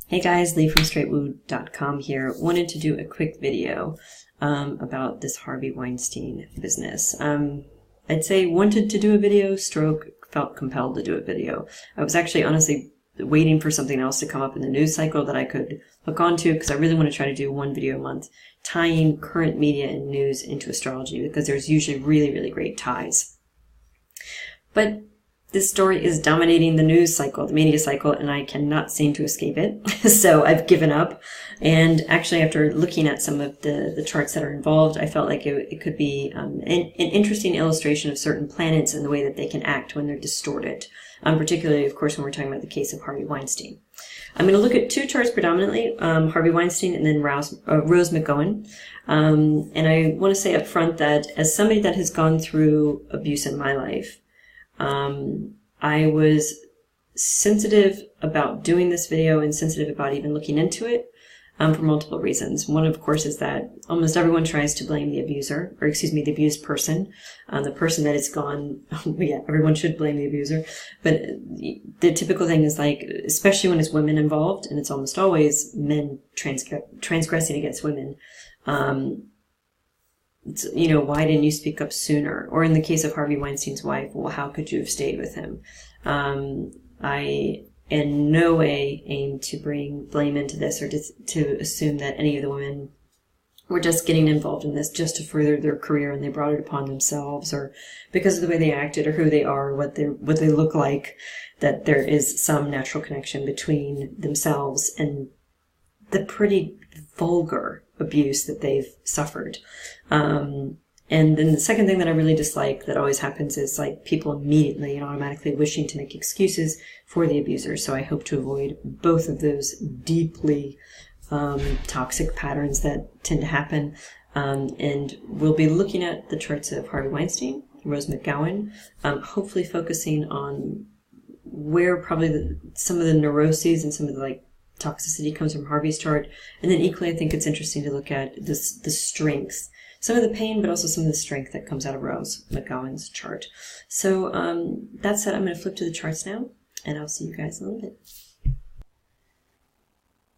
Hey guys, Lee from straightwoo.com here. Wanted to do a quick video about this Harvey Weinstein business. I'd say wanted to do a video, stroke felt compelled to do a video. I was actually honestly waiting for something else to come up in the news cycle that I could hook onto, because I really want to try to do one video a month tying current media and news into astrology, because there's usually really great ties. But this story is dominating the news cycle, the media cycle, and I cannot seem to escape it. So I've given up. And actually, after looking at some of the charts that are involved, I felt like it could be an interesting illustration of certain planets and the way that they can act when they're distorted. Particularly, of course, when we're talking about the case of Harvey Weinstein. I'm going to look at two charts predominantly, Harvey Weinstein and then Rose McGowan. And I want to say up front that as somebody that has gone through abuse in my life, I was sensitive about doing this video and sensitive about even looking into it for multiple reasons. One, of course, is that almost everyone tries to blame the abuser, or excuse me, the abused person. The person that is gone, yeah, everyone should blame the abuser. But the typical thing is, like, especially when it's women involved, and it's almost always men transgressing against women, you know, why didn't you speak up sooner? Or in the case of Harvey Weinstein's wife, well, how could you have stayed with him? I in no way aim to bring blame into this, or to assume that any of the women were just getting involved in this just to further their career and they brought it upon themselves, or because of the way they acted or who they are, what they look like, that there is some natural connection between themselves and the pretty vulgar abuse that they've suffered. And then the second thing that I really dislike that always happens is, like, people immediately and automatically wishing to make excuses for the abuser. So I hope to avoid both of those deeply toxic patterns that tend to happen. And we'll be looking at the charts of Harvey Weinstein, Rose McGowan, hopefully focusing on where probably some of the neuroses and some of the toxicity comes from Harvey's chart. And then equally, I think it's interesting to look at the strengths, some of the pain, but also some of the strength that comes out of Rose McGowan's chart. So that said, I'm going to flip to the charts now, and I'll see you guys in a little bit.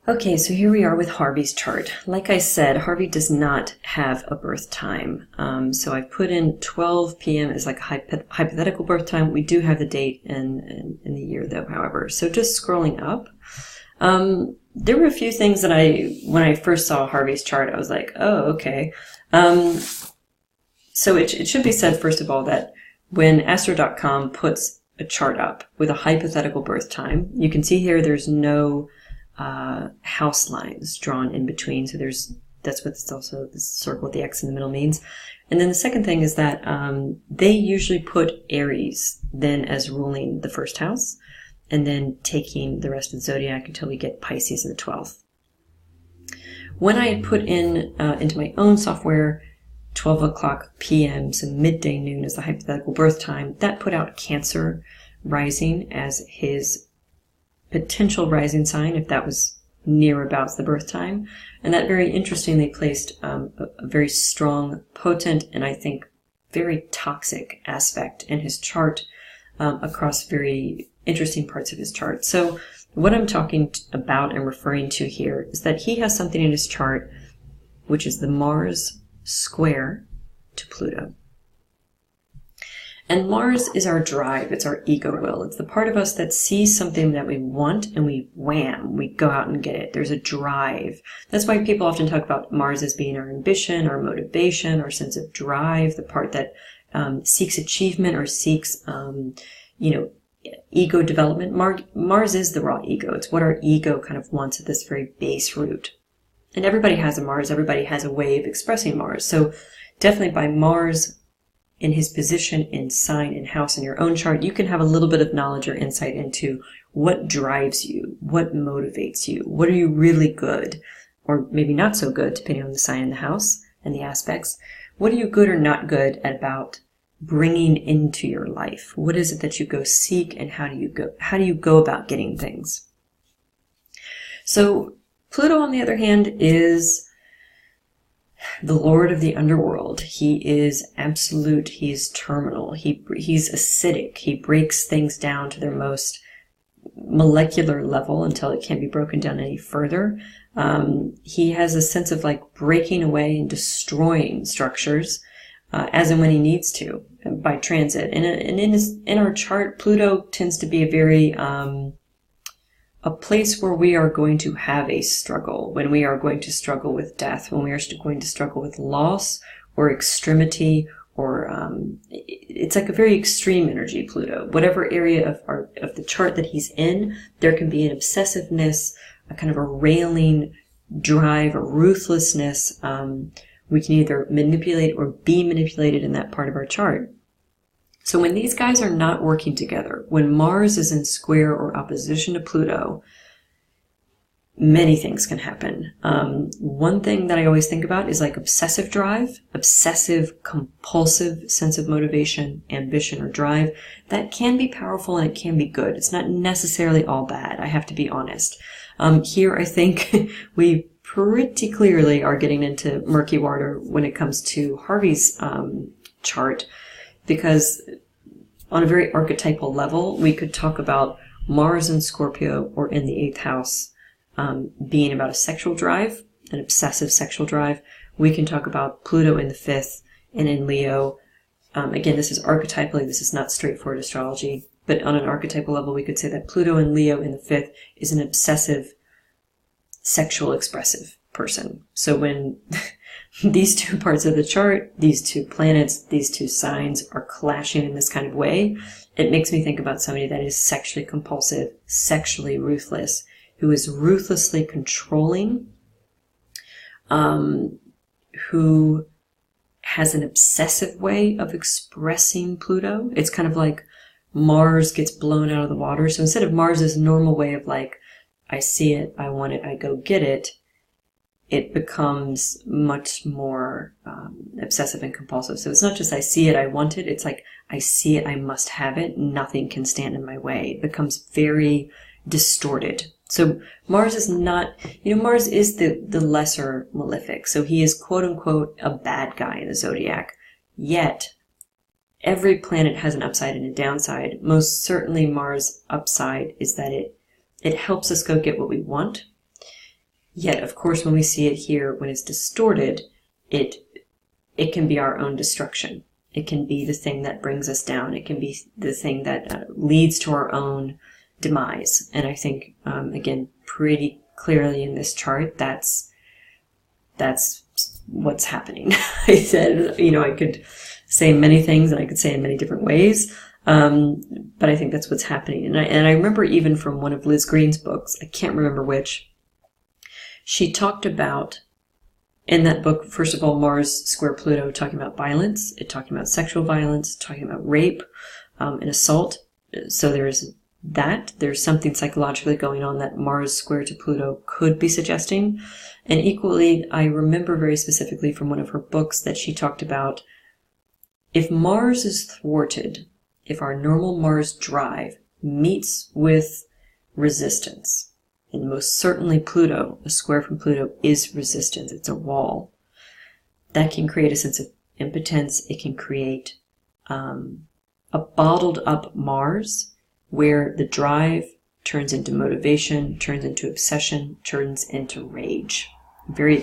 Okay, so here we are with Harvey's chart. Like I said, Harvey does not have a birth time. So I put in 12 p.m. as like a hypothetical birth time. We do have the date and the year, though, however. So just scrolling up. There were a few things that when I first saw Harvey's chart, I was like, oh, okay. So it should be said, first of all, that when Astro.com puts a chart up with a hypothetical birth time, you can see here there's no house lines drawn in between. So that's what it's also, this circle with the X in the middle means. And then the second thing is that they usually put Aries then as ruling the first house, and then taking the rest of the zodiac until we get Pisces in the 12th. When I had put in into my own software 12 o'clock p.m., so midday noon as the hypothetical birth time, that put out Cancer rising as his potential rising sign, if that was near about the birth time. And that very interestingly placed a very strong, potent, and I think very toxic aspect in his chart across very interesting parts of his chart. So what I'm talking about and referring to here is that he has something in his chart which is the Mars square to Pluto. And Mars is our drive, it's our ego will. It's the part of us that sees something that we want and we go out and get it. There's a drive. That's why people often talk about Mars as being our ambition, our motivation, our sense of drive, the part that seeks achievement or seeks, ego development. Mars is the raw ego. It's what our ego kind of wants at this very base root. And everybody has a Mars. Everybody has a way of expressing Mars. So definitely by Mars in his position in sign and house in your own chart, you can have a little bit of knowledge or insight into what drives you, what motivates you, what are you really good, or maybe not so good, depending on the sign in the house and the aspects. What are you good or not good at about bringing into your life? What is it that you go seek, and how do you go about getting things? So Pluto, on the other hand, is the lord of the underworld. He is absolute. He is terminal. He's acidic. He breaks things down to their most molecular level until it can't be broken down any further. He has a sense of like breaking away and destroying structures as and when he needs to by transit. And in our chart, Pluto tends to be a very a place where we are going to have a struggle, when we are going to struggle with death, when we are going to struggle with loss or extremity, or it's like a very extreme energy, Pluto. Whatever area of the chart that he's in, there can be an obsessiveness, a kind of a railing drive, a ruthlessness. We can either manipulate or be manipulated in that part of our chart. So when these guys are not working together, when Mars is in square or opposition to Pluto, many things can happen. One thing that I always think about is like obsessive drive, obsessive compulsive sense of motivation, ambition, or drive. That can be powerful and it can be good. It's not necessarily all bad. I have to be honest. Here I think we pretty clearly are getting into murky water when it comes to Harvey's chart, because on a very archetypal level, we could talk about Mars in Scorpio or in the 8th house being about a sexual drive, an obsessive sexual drive. We can talk about Pluto in the 5th and in Leo. Again, this is archetypally, this is not straightforward astrology, but on an archetypal level, we could say that Pluto and Leo in the 5th is an obsessive, sexual, expressive person. So when these two parts of the chart, these two planets, these two signs are clashing in this kind of way, it makes me think about somebody that is sexually compulsive, sexually ruthless, who is ruthlessly controlling, who has an obsessive way of expressing Pluto. It's kind of like Mars gets blown out of the water. So instead of Mars's normal way of like, I see it, I want it, I go get it, it becomes much more obsessive and compulsive. So it's not just I see it, I want it. It's like I see it, I must have it. Nothing can stand in my way. It becomes very distorted. So Mars is not, Mars is the lesser malefic. So he is quote unquote a bad guy in the zodiac. Yet every planet has an upside and a downside. Most certainly Mars' upside is that it helps us go get what we want. Yet, of course, when we see it here, when it's distorted, it can be our own destruction. It can be the thing that brings us down. It can be the thing that leads to our own demise. And I think, again, pretty clearly in this chart, that's what's happening. I said, I could say many things and I could say in many different ways. But I think that's what's happening. And I remember even from one of Liz Green's books, I can't remember which, she talked about, in that book, first of all, Mars square Pluto, talking about violence, talking about sexual violence, talking about rape and assault. So there's that. There's something psychologically going on that Mars square to Pluto could be suggesting. And equally, I remember very specifically from one of her books that she talked about, if Mars is thwarted, if our normal Mars drive meets with resistance, and most certainly Pluto, a square from Pluto, is resistance. It's a wall. That can create a sense of impotence. It can create a bottled up Mars where the drive turns into motivation, turns into obsession, turns into rage.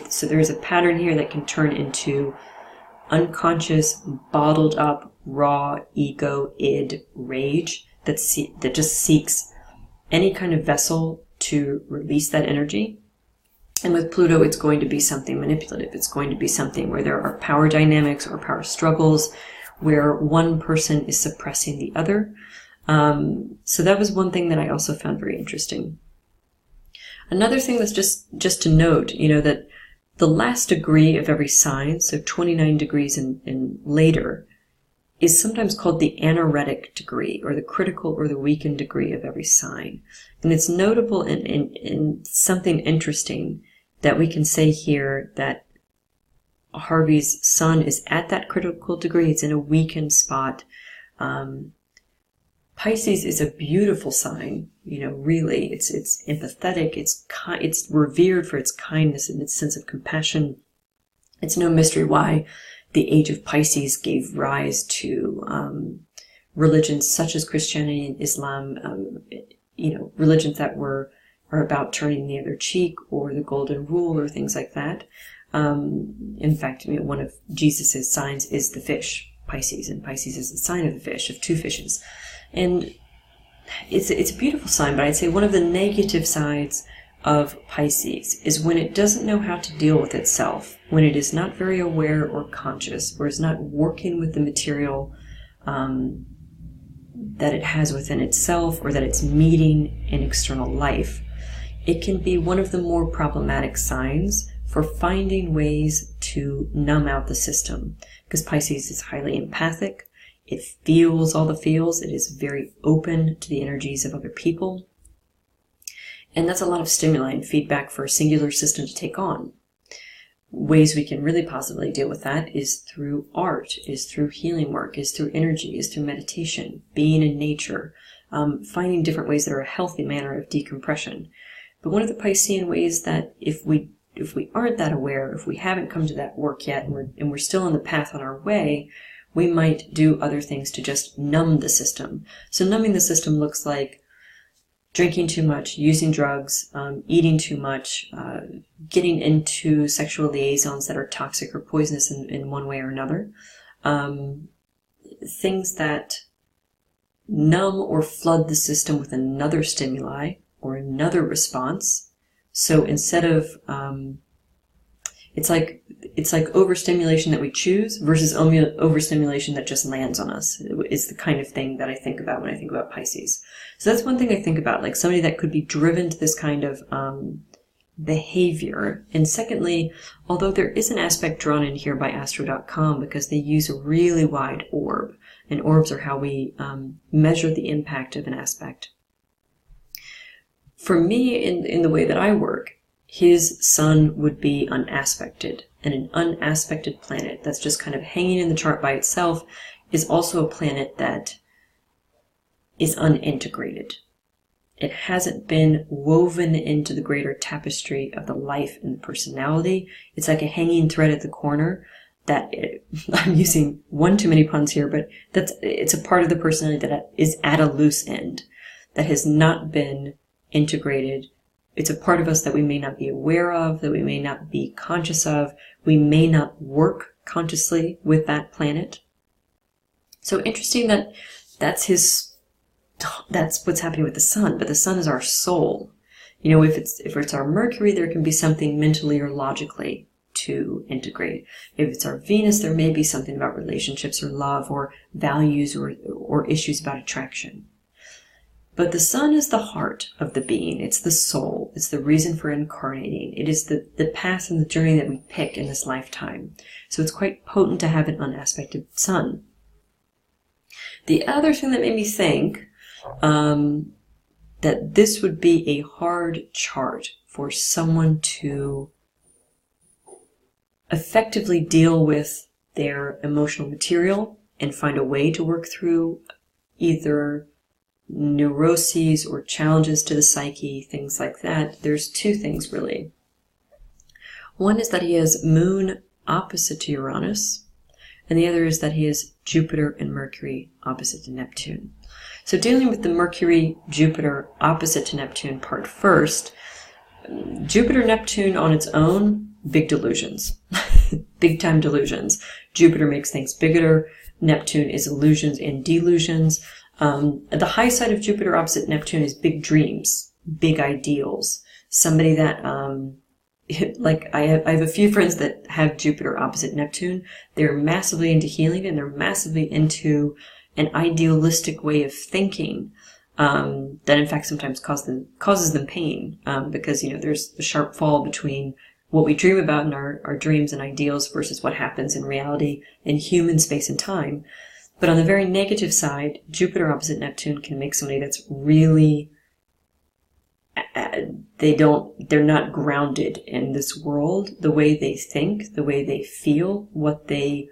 So there's a pattern here that can turn into unconscious, bottled up, raw, ego, id, rage that just seeks any kind of vessel to release that energy. And with Pluto, it's going to be something manipulative. It's going to be something where there are power dynamics or power struggles where one person is suppressing the other. So that was one thing that I also found very interesting. Another thing that's just to note, that the last degree of every sign, so 29 degrees and later, is sometimes called the anaretic degree, or the critical or the weakened degree of every sign. And it's notable and something interesting that we can say here that Harvey's sun is at that critical degree. It's in a weakened spot. Pisces is a beautiful sign, really. It's empathetic, it's revered for its kindness and its sense of compassion. It's no mystery why the age of Pisces gave rise to religions such as Christianity and Islam. religions that are about turning the other cheek, or the golden rule, or things like that. In fact, one of Jesus's signs is the fish, Pisces, and Pisces is the sign of the fish, of two fishes. And it's a beautiful sign, but I'd say one of the negative sides of Pisces is when it doesn't know how to deal with itself, when it is not very aware or conscious, or is not working with the material that it has within itself, or that it's meeting in external life. It can be one of the more problematic signs for finding ways to numb out the system, because Pisces is highly empathic. It feels all the feels. It is very open to the energies of other people. And that's a lot of stimuli and feedback for a singular system to take on. Ways we can really positively deal with that is through art, is through healing work, is through energy, is through meditation, being in nature, finding different ways that are a healthy manner of decompression. But one of the Piscean ways that if we aren't that aware, if we haven't come to that work yet, and we're still on the path on our way, we might do other things to just numb the system. So numbing the system looks like drinking too much, using drugs, eating too much, getting into sexual liaisons that are toxic or poisonous in one way or another. Things that numb or flood the system with another stimuli or another response. So instead of, it's like overstimulation that we choose versus overstimulation that just lands on us. It's the kind of thing that I think about when I think about Pisces. So that's one thing I think about, like somebody that could be driven to this kind of behavior. And secondly, although there is an aspect drawn in here by Astro.com, because they use a really wide orb, and orbs are how we measure the impact of an aspect. For me, in the way that I work, his sun would be unaspected, and an unaspected planet that's just kind of hanging in the chart by itself is also a planet that is unintegrated. It hasn't been woven into the greater tapestry of the life and the personality. It's like a hanging thread at the corner that I'm using one too many puns here, but it's a part of the personality that is at a loose end, that has not been integrated. It's a part of us that we may not be aware of, that we may not be conscious of. We may not work consciously with that planet. So interesting that that's what's happening with the sun, but the sun is our soul. If it's our Mercury, there can be something mentally or logically to integrate. If it's our Venus, there may be something about relationships or love or values or issues about attraction. But the sun is the heart of the being. It's the soul. It's the reason for incarnating. It is the path and the journey that we pick in this lifetime. So it's quite potent to have an unaspected sun. The other thing that made me think that this would be a hard chart for someone to effectively deal with their emotional material and find a way to work through either neuroses or challenges to the psyche, things like that. There's two things really. One is that he has Moon opposite to Uranus, and the other is that he has Jupiter and Mercury opposite to Neptune. So dealing with the Mercury-Jupiter opposite to Neptune part first, Jupiter-Neptune on its own, big delusions. Big time delusions. Jupiter makes things bigger. Neptune is illusions and delusions. The high side of Jupiter opposite Neptune is big dreams, big ideals. Somebody that, like I have a few friends that have Jupiter opposite Neptune. They're massively into healing, and they're massively into an idealistic way of thinking that in fact sometimes causes them pain, because there's a sharp fall between what we dream about in our dreams and ideals versus what happens in reality in human space and time. But on the very negative side, Jupiter opposite Neptune can make somebody that's really, they're not grounded in this world. The way they think, the way they feel, what they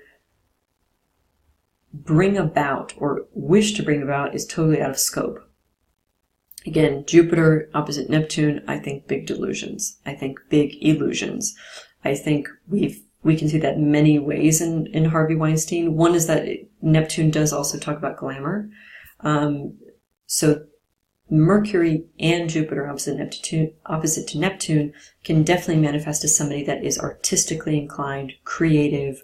bring about or wish to bring about is totally out of scope. Again, Jupiter opposite Neptune, I think big delusions. I think big illusions. I think we can see that many ways in Harvey Weinstein. One is that Neptune does also talk about glamour. So Mercury and Jupiter opposite to Neptune can definitely manifest as somebody that is artistically inclined, creative,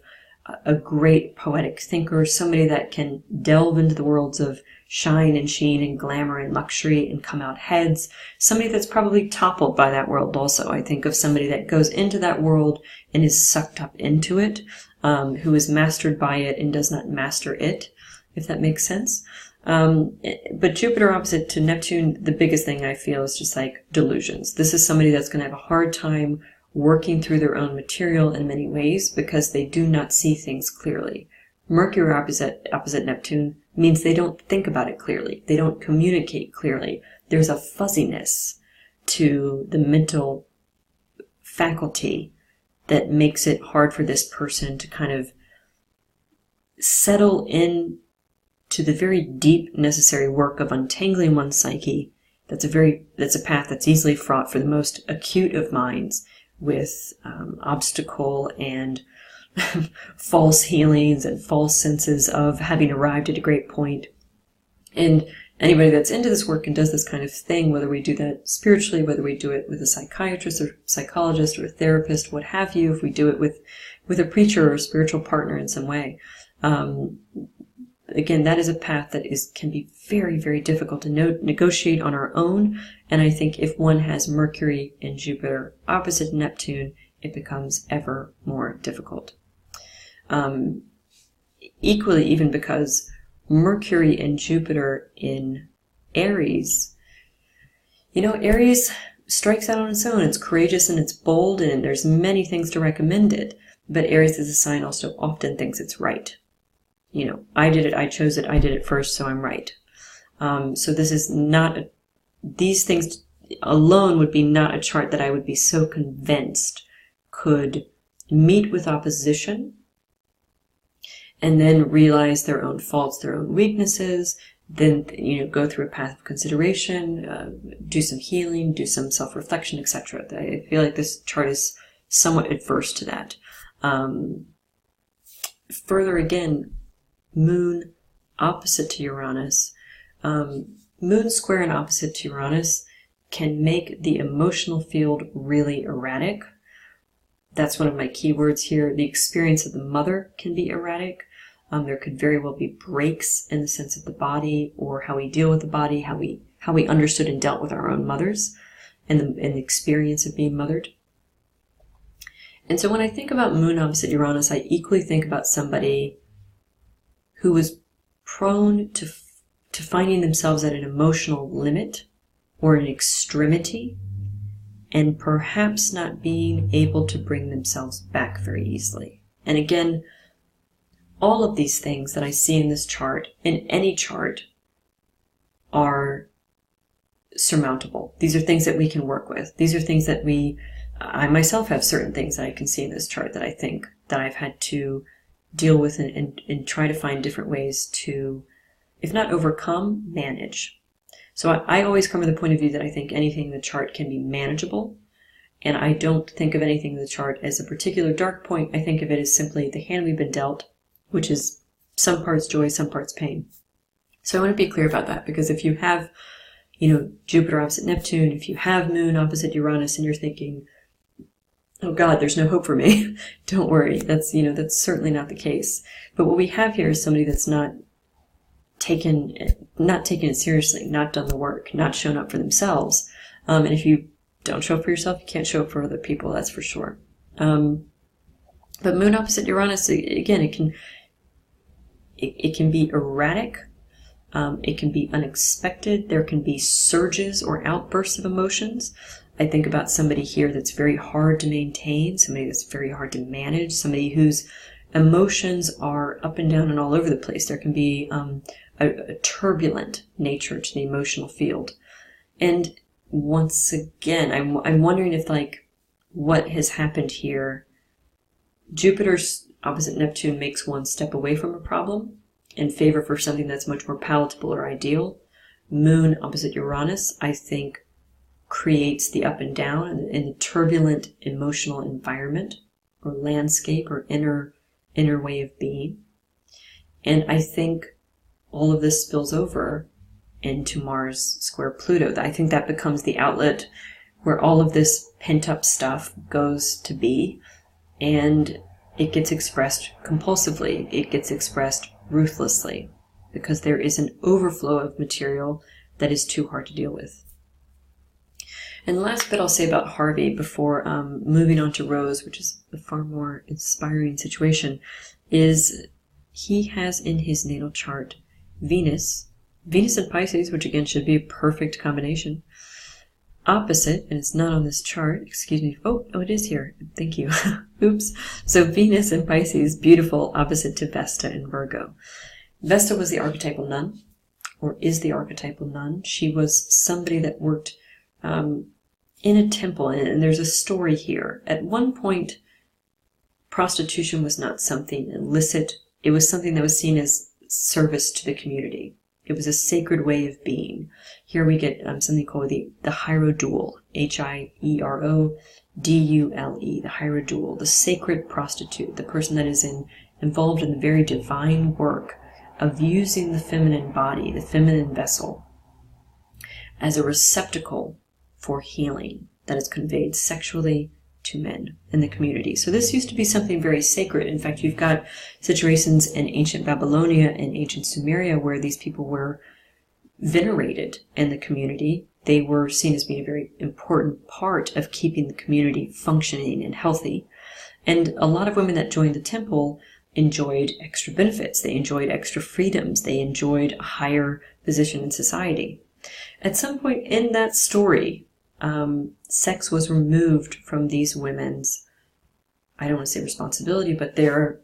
a great poetic thinker, somebody that can delve into the worlds of shine and sheen and glamour and luxury and come out heads. Somebody that's probably toppled by that world also. I think of somebody that goes into that world and is sucked up into it, who is mastered by it and does not master it, if that makes sense. But Jupiter opposite to Neptune, the biggest thing I feel is just like delusions. This is somebody that's going to have a hard time working through their own material in many ways because they do not see things clearly. Mercury opposite Neptune means they don't think about it clearly. They don't communicate clearly. There's a fuzziness to the mental faculty that makes it hard for this person to kind of settle in to the very deep necessary work of untangling one's psyche. That's a path that's easily fraught for the most acute of minds with obstacle and false healings and false senses of having arrived at a great point. And anybody that's into this work and does this kind of thing, whether we do that spiritually, whether we do it with a psychiatrist or psychologist or a therapist, what have you, if we do it with a preacher or a spiritual partner in some way, again, that is a path that can be very, very difficult to negotiate on our own. And I think if one has Mercury and Jupiter opposite Neptune, it becomes ever more difficult. Equally, even because Mercury and Jupiter in Aries, Aries strikes out on its own. It's courageous and it's bold, and there's many things to recommend it. But Aries as a sign also often thinks it's right. I did it, I chose it, I did it first, so I'm right. So this is not, these things alone would be not a chart that I would be so convinced could meet with opposition and then realize their own faults, their own weaknesses, then, go through a path of consideration, do some healing, do some self-reflection, etc. I feel like this chart is somewhat adverse to that. Further again, Moon opposite to Uranus. Moon square and opposite to Uranus can make the emotional field really erratic. That's one of my keywords here. The experience of the mother can be erratic. There could very well be breaks in the sense of the body or how we deal with the body, how we understood and dealt with our own mothers and the experience of being mothered. And so when I think about Moon opposite Uranus, I equally think about somebody who was prone to finding themselves at an emotional limit or an extremity, and perhaps not being able to bring themselves back very easily. And again, all of these things that I see in this chart, in any chart, are surmountable. These are things that we can work with. These are things that I myself have certain things that I can see in this chart that I think that I've had to deal with and try to find different ways to, if not overcome, manage. So I always come from the point of view that I think anything in the chart can be manageable, and I don't think of anything in the chart as a particular dark point. I think of it as simply the hand we've been dealt, which is some parts joy, some parts pain. So I want to be clear about that, because if you have, Jupiter opposite Neptune, if you have Moon opposite Uranus and you're thinking, oh God, there's no hope for me, don't worry. That's certainly not the case. But what we have here is somebody that's not taken it seriously, not done the work, not shown up for themselves. And if you don't show up for yourself, you can't show up for other people, that's for sure. But Moon opposite Uranus, again, it can be erratic. It can be unexpected. There can be surges or outbursts of emotions. I think about somebody here that's very hard to maintain, somebody that's very hard to manage, somebody whose emotions are up and down and all over the place. There can be a turbulent nature to the emotional field. And once again, I'm wondering if, what has happened here, Jupiter's opposite Neptune makes one step away from a problem in favor for something that's much more palatable or ideal. Moon opposite Uranus, I think, creates the up and down and the turbulent emotional environment or landscape or inner way of being. And I think all of this spills over into Mars square Pluto. I think that becomes the outlet where all of this pent-up stuff goes to be, and it gets expressed compulsively. It gets expressed ruthlessly, because there is an overflow of material that is too hard to deal with. And the last bit I'll say about Harvey before moving on to Rose, which is a far more inspiring situation, is he has in his natal chart Venus and Pisces, which again should be a perfect combination, opposite, and it's not on this chart, excuse me, oh it is here, thank you, oops. So Venus and Pisces, beautiful, opposite to Vesta and Virgo. Vesta was the archetypal nun, or is the archetypal nun. She was somebody that worked in a temple, and there's a story here. At one point, prostitution was not something illicit. It was something that was seen as service to the community. It was a sacred way of being. Here we get something called the hierodule, Hierodule, the hierodule, the sacred prostitute, the person that is involved in the very divine work of using the feminine body, the feminine vessel, as a receptacle for healing that is conveyed sexually to men in the community. So this used to be something very sacred. In fact, you've got situations in ancient Babylonia and ancient Sumeria where these people were venerated in the community. They were seen as being a very important part of keeping the community functioning and healthy. And a lot of women that joined the temple enjoyed extra benefits. They enjoyed extra freedoms. They enjoyed a higher position in society. At some point in that story, sex was removed from these women's, I don't want to say responsibility, but their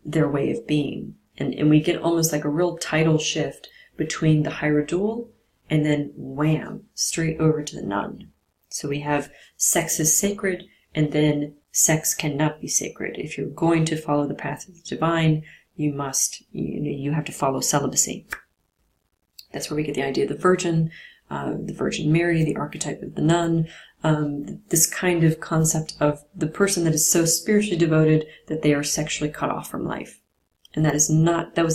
way of being. And we get almost like a real tidal shift between the hierodule and then wham, straight over to the nun. So we have sex is sacred, and then sex cannot be sacred. If you're going to follow the path of the divine, you have to follow celibacy. That's where we get the idea of the Virgin Mary, the archetype of the nun, this kind of concept of the person that is so spiritually devoted that they are sexually cut off from life. And that was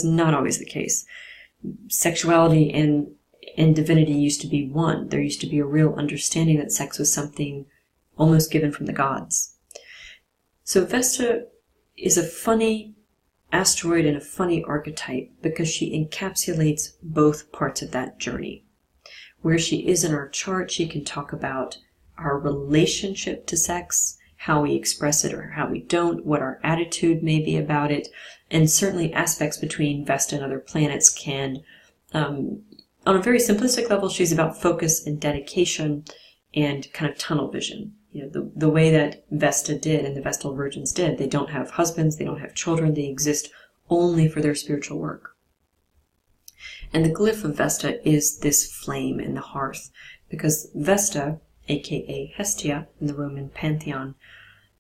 not always the case. Sexuality and divinity used to be one. There used to be a real understanding that sex was something almost given from the gods. So Vesta is a funny asteroid and a funny archetype because she encapsulates both parts of that journey. Where she is in our chart, she can talk about our relationship to sex, how we express it or how we don't, what our attitude may be about it, and certainly aspects between Vesta and other planets can, on a very simplistic level, she's about focus and dedication and kind of tunnel vision. You know, the way that Vesta did and the Vestal Virgins did. They don't have husbands, they don't have children, they exist only for their spiritual work. And the glyph of Vesta is this flame in the hearth, because Vesta, aka Hestia in the Roman pantheon,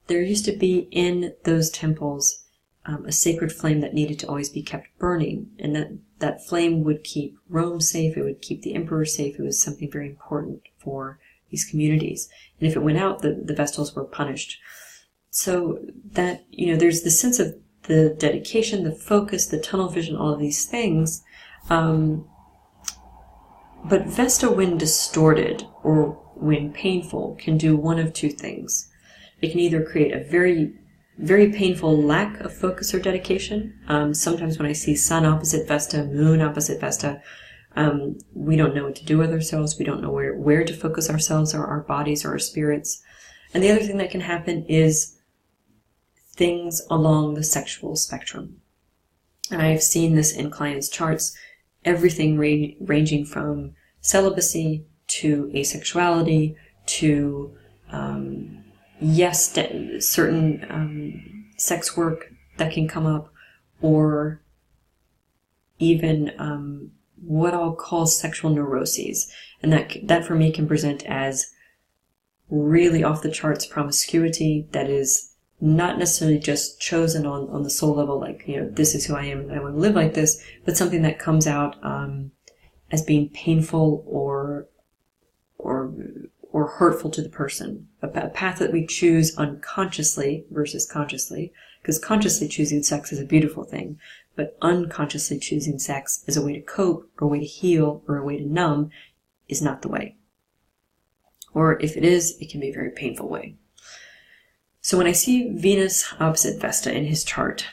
there used to be in those temples a sacred flame that needed to always be kept burning, and that flame would keep Rome safe, it would keep the emperor safe. It was something very important for these communities. And if it went out, the Vestals were punished. So that, there's the sense of the dedication, the focus, the tunnel vision, all of these things. But Vesta, when distorted or when painful, can do one of two things. It can either create a very, very painful lack of focus or dedication. Sometimes when I see Sun opposite Vesta, Moon opposite Vesta, we don't know what to do with ourselves. We don't know where to focus ourselves or our bodies or our spirits. And the other thing that can happen is things along the sexual spectrum. And I have seen this in clients' charts, everything ranging from celibacy to asexuality to, certain sex work that can come up, or even what I'll call sexual neuroses. And that for me can present as really off the charts promiscuity that is not necessarily just chosen on the soul level, like, this is who I am and I want to live like this, but something that comes out as being painful or hurtful to the person. A path that we choose unconsciously versus consciously, because consciously choosing sex is a beautiful thing, but unconsciously choosing sex as a way to cope, or a way to heal, or a way to numb is not the way. Or if it is, it can be a very painful way. So when I see Venus opposite Vesta in his chart,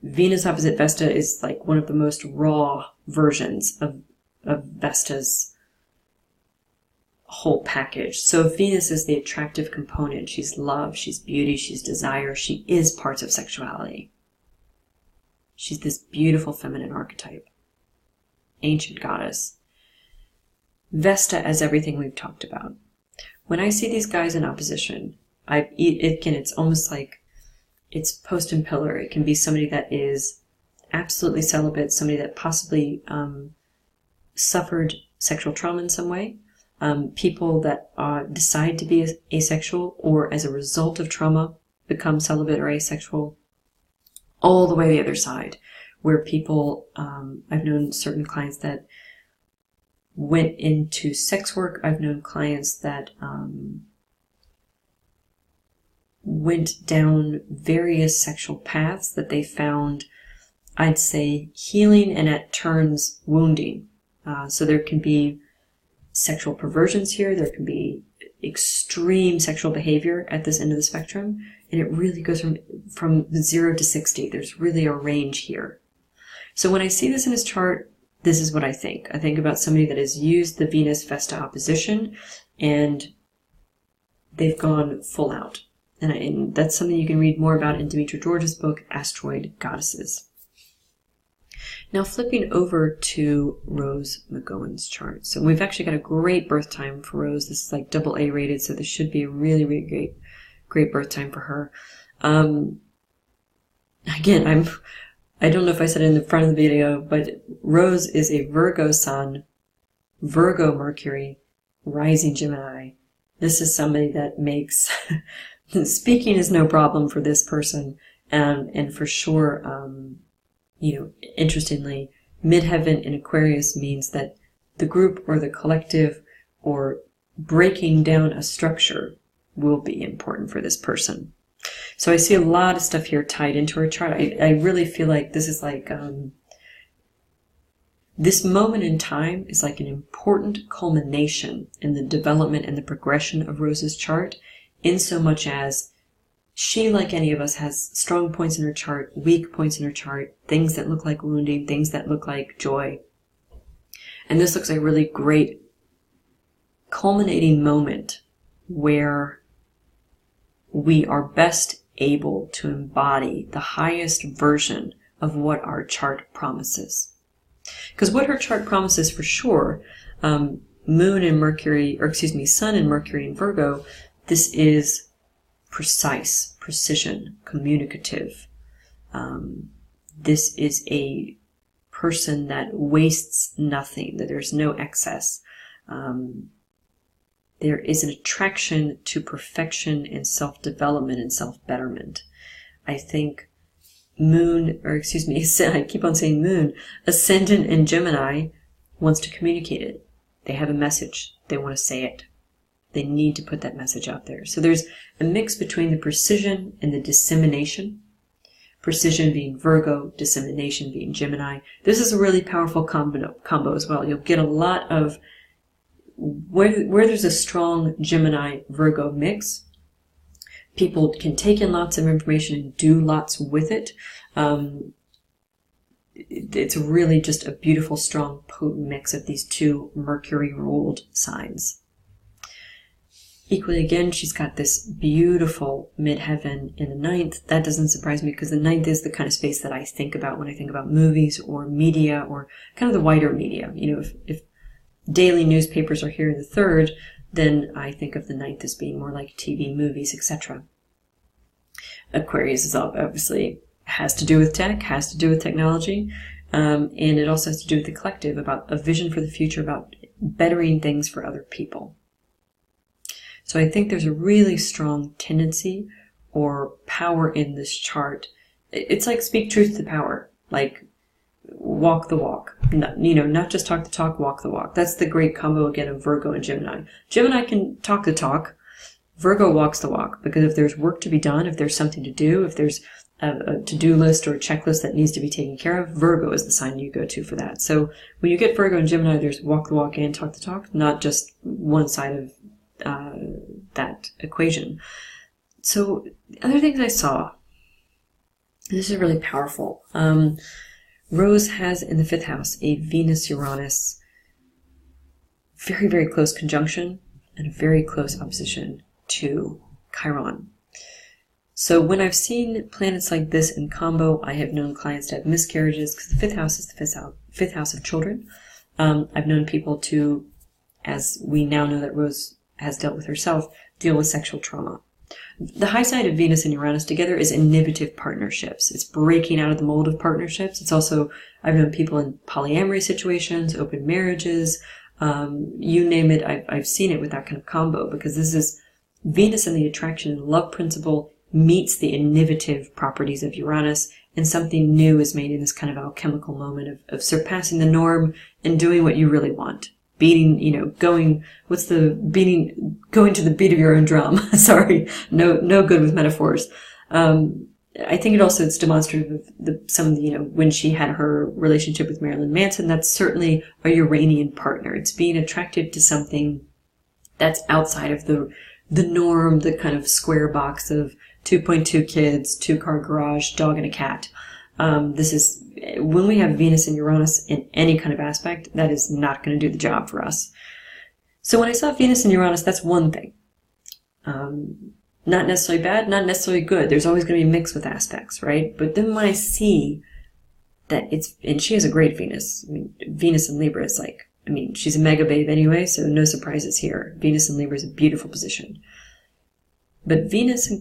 Venus opposite Vesta is like one of the most raw versions of Vesta's whole package. So if Venus is the attractive component, she's love, she's beauty, she's desire, she is parts of sexuality. She's this beautiful feminine archetype, ancient goddess. Vesta as everything we've talked about. When I see these guys in opposition, it's almost like it's post and pillar. It can be somebody that is absolutely celibate, somebody that possibly suffered sexual trauma in some way, people that decide to be asexual, or as a result of trauma become celibate or asexual, all the way the other side, where people, I've known certain clients that went into sex work. I've known clients that went down various sexual paths that they found, I'd say, healing and at turns wounding. So there can be sexual perversions here, there can be extreme sexual behavior at this end of the spectrum, and it really goes from 0 to 60. There's really a range here. So when I see this in his chart, this is what I think. I think about somebody that has used the Venus-Vesta opposition, and they've gone full out. And that's something you can read more about in Demetra George's book, Asteroid Goddesses. Now flipping over to Rose McGowan's chart. So we've actually got a great birth time for Rose. This is like AA rated, so this should be a really, really great birth time for her. Again, I don't know if I said it in the front of the video, but Rose is a Virgo Sun, Virgo Mercury, rising Gemini. This is somebody that makes speaking is no problem for this person, and for sure, interestingly, Midheaven in Aquarius means that the group or the collective or breaking down a structure will be important for this person. So I see a lot of stuff here tied into her chart. I really feel like this is like, this moment in time is like an important culmination in the development and the progression of Rose's chart, in so much as she, like any of us, has strong points in her chart, weak points in her chart, things that look like wounding, things that look like joy. And this looks like a really great culminating moment where we are best able to embody the highest version of what our chart promises. Because what her chart promises for sure, Moon and Mercury, or excuse me, Sun and Mercury in Virgo, this is precise, precision, communicative. This is a person that wastes nothing, that there's no excess. There is an attraction to perfection and self-development and self-betterment. I think I keep on saying Moon, Ascendant in Gemini wants to communicate it. They have a message. They want to say it. They need to put that message out there. So there's a mix between the precision and the dissemination. Precision being Virgo, dissemination being Gemini. This is a really powerful combo as well. You'll get a lot of, where there's a strong Gemini-Virgo mix, people can take in lots of information and do lots with it. It's really just a beautiful, strong, potent mix of these two Mercury-ruled signs. Equally, again, she's got this beautiful midheaven in the 9th. That doesn't surprise me because the 9th is the kind of space that I think about when I think about movies or media or kind of the wider media. You know, if daily newspapers are here in the 3rd, then I think of the 9th as being more like TV, movies, etc. Aquarius is obviously has to do with tech, has to do with technology, and it also has to do with the collective, about a vision for the future, about bettering things for other people. So I think there's a really strong tendency or power in this chart. It's like speak truth to power, like walk the walk. Not just talk the talk, walk the walk. That's the great combo again of Virgo and Gemini. Gemini can talk the talk. Virgo walks the walk, because if there's work to be done, if there's something to do, if there's a to-do list or a checklist that needs to be taken care of, Virgo is the sign you go to for that. So when you get Virgo and Gemini, there's walk the walk and talk the talk, not just one side of that equation. So other things I saw, this is really powerful. Rose has in the 5th house a Venus-Uranus very, very close conjunction and a very close opposition to Chiron. So when I've seen planets like this in combo, I have known clients to have miscarriages, because the 5th house is the fifth house of children. I've known people to, as we now know that Rose has dealt with herself, deal with sexual trauma. The high side of Venus and Uranus together is innovative partnerships. It's breaking out of the mold of partnerships. It's also, I've known people in polyamory situations, open marriages, you name it, I've seen it with that kind of combo, because this is Venus and the attraction and love principle meets the innovative properties of Uranus, and something new is made in this kind of alchemical moment of surpassing the norm and doing what you really want. Beating, going to the beat of your own drum. Sorry, no good with metaphors. I think it's demonstrative of when she had her relationship with Marilyn Manson, that's certainly a Uranian partner. It's being attracted to something that's outside of the norm, the kind of square box of 2.2 kids, 2-car garage, dog and a cat. This is, when we have Venus and Uranus in any kind of aspect, that is not going to do the job for us. So when I saw Venus and Uranus, that's one thing. Not necessarily bad, not necessarily good. There's always going to be a mix with aspects, right? But then when I see that and she has a great Venus. Venus in Libra is she's a mega babe anyway, so no surprises here. Venus in Libra is a beautiful position. But Venus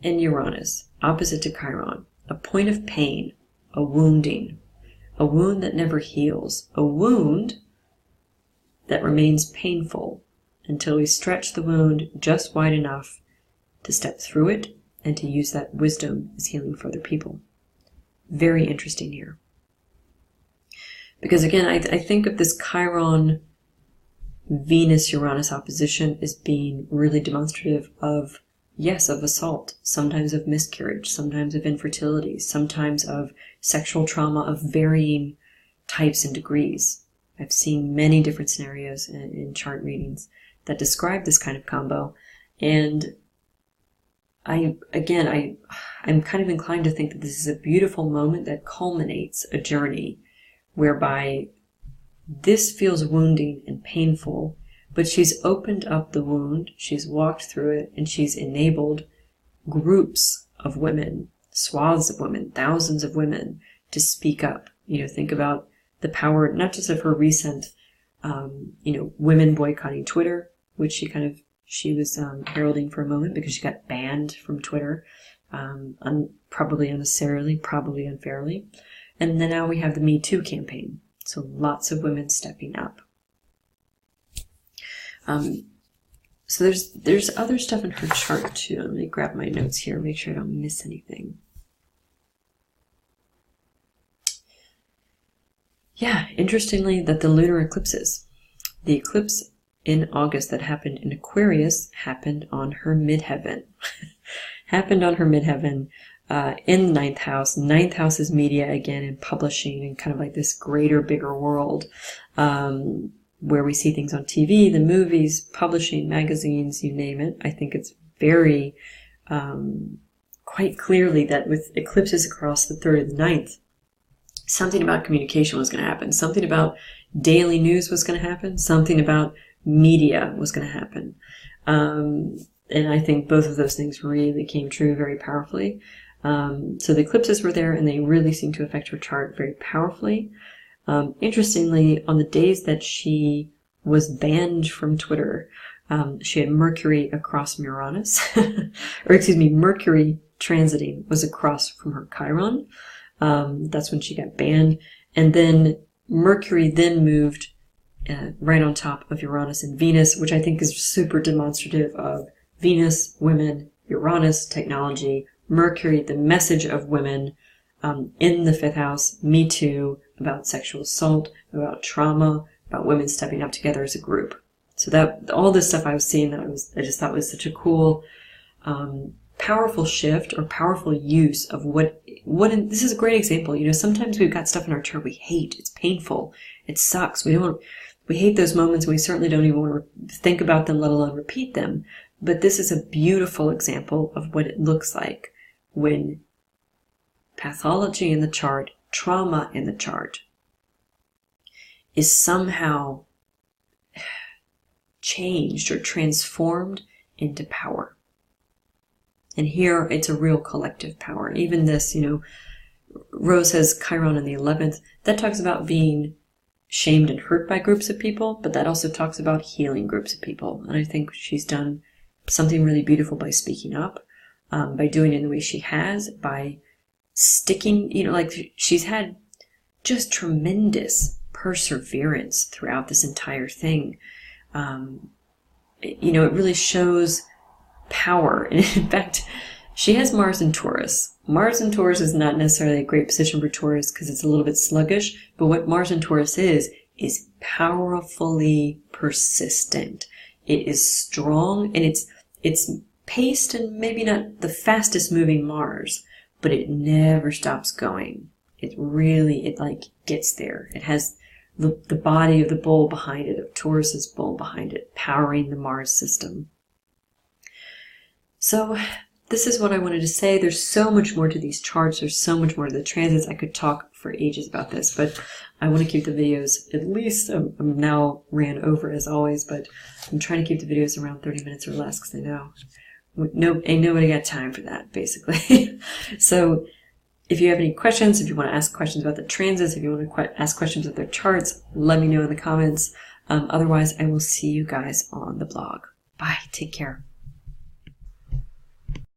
and Uranus, opposite to Chiron, a point of pain, a wounding, a wound that never heals, a wound that remains painful until we stretch the wound just wide enough to step through it and to use that wisdom as healing for other people. Very interesting here. Because again, I think of this Chiron Venus-Uranus opposition as being really demonstrative of, yes, of assault, sometimes of miscarriage, sometimes of infertility, sometimes of sexual trauma of varying types and degrees. I've seen many different scenarios in chart readings that describe this kind of combo. And I'm kind of inclined to think that this is a beautiful moment that culminates a journey whereby this feels wounding and painful, but she's opened up the wound, she's walked through it, and she's enabled groups of women, swaths of women, thousands of women to speak up. Think about the power, not just of her recent, women boycotting Twitter, which she was heralding for a moment because she got banned from Twitter, probably unnecessarily, probably unfairly. And then now we have the Me Too campaign. So lots of women stepping up. So there's other stuff in her chart too. Let me grab my notes here, make sure I don't miss anything. Yeah, interestingly, that the lunar eclipses, the eclipse in August that happened in Aquarius happened on her midheaven. Happened on her midheaven in the 9th house. 9th house is media again and publishing and kind of like this greater, bigger world where we see things on TV, the movies, publishing, magazines, you name it. I think it's very quite clearly that with eclipses across the 3rd and the 9th, something about communication was going to happen. Something about daily news was going to happen. Something about media was going to happen. And I think both of those things really came true very powerfully. So the eclipses were there and they really seem to affect her chart very powerfully. Interestingly, on the days that she was banned from Twitter, she had Mercury across Uranus, Mercury transiting was across from her Chiron. That's when she got banned. And then Mercury then moved right on top of Uranus and Venus, which I think is super demonstrative of Venus, women, Uranus, technology, Mercury, the message of women in the 5th house, Me Too, about sexual assault, about trauma, about women stepping up together as a group. So that all this stuff I was seeing that I just thought was such a cool powerful shift or powerful use of this is a great example. You know, sometimes we've got stuff in our chart we hate. It's painful. It sucks. We hate those moments. We certainly don't even want to think about them, let alone repeat them. But this is a beautiful example of what it looks like when pathology in the chart, trauma in the chart, is somehow changed or transformed into power. And here it's a real collective power. Even this, you know, Rose has Chiron in the 11th. That talks about being shamed and hurt by groups of people, but that also talks about healing groups of people. And I think she's done something really beautiful by speaking up, by doing it in the way she has, by sticking, you know, like she's had just tremendous perseverance throughout this entire thing. You know, it really shows power. And in fact, she has Mars in Taurus. Mars in Taurus is not necessarily a great position for Taurus because it's a little bit sluggish, but what Mars in Taurus is powerfully persistent. It is strong, and it's paced and maybe not the fastest moving Mars, but it never stops going. It like gets there. It has the body of the bull behind it, of Taurus's bull behind it, powering the Mars system. So this is what I wanted to say. There's so much more to these charts. There's so much more to the transits. I could talk for ages about this, but I want to keep the videos at least, I'm now ran over as always, but I'm trying to keep the videos around 30 minutes or less because I know ain't nobody got time for that, basically. So if you have any questions, if you want to ask questions about the transits, if you want to ask questions about their charts, let me know in the comments. Otherwise, I will see you guys on the blog. Bye. Take care.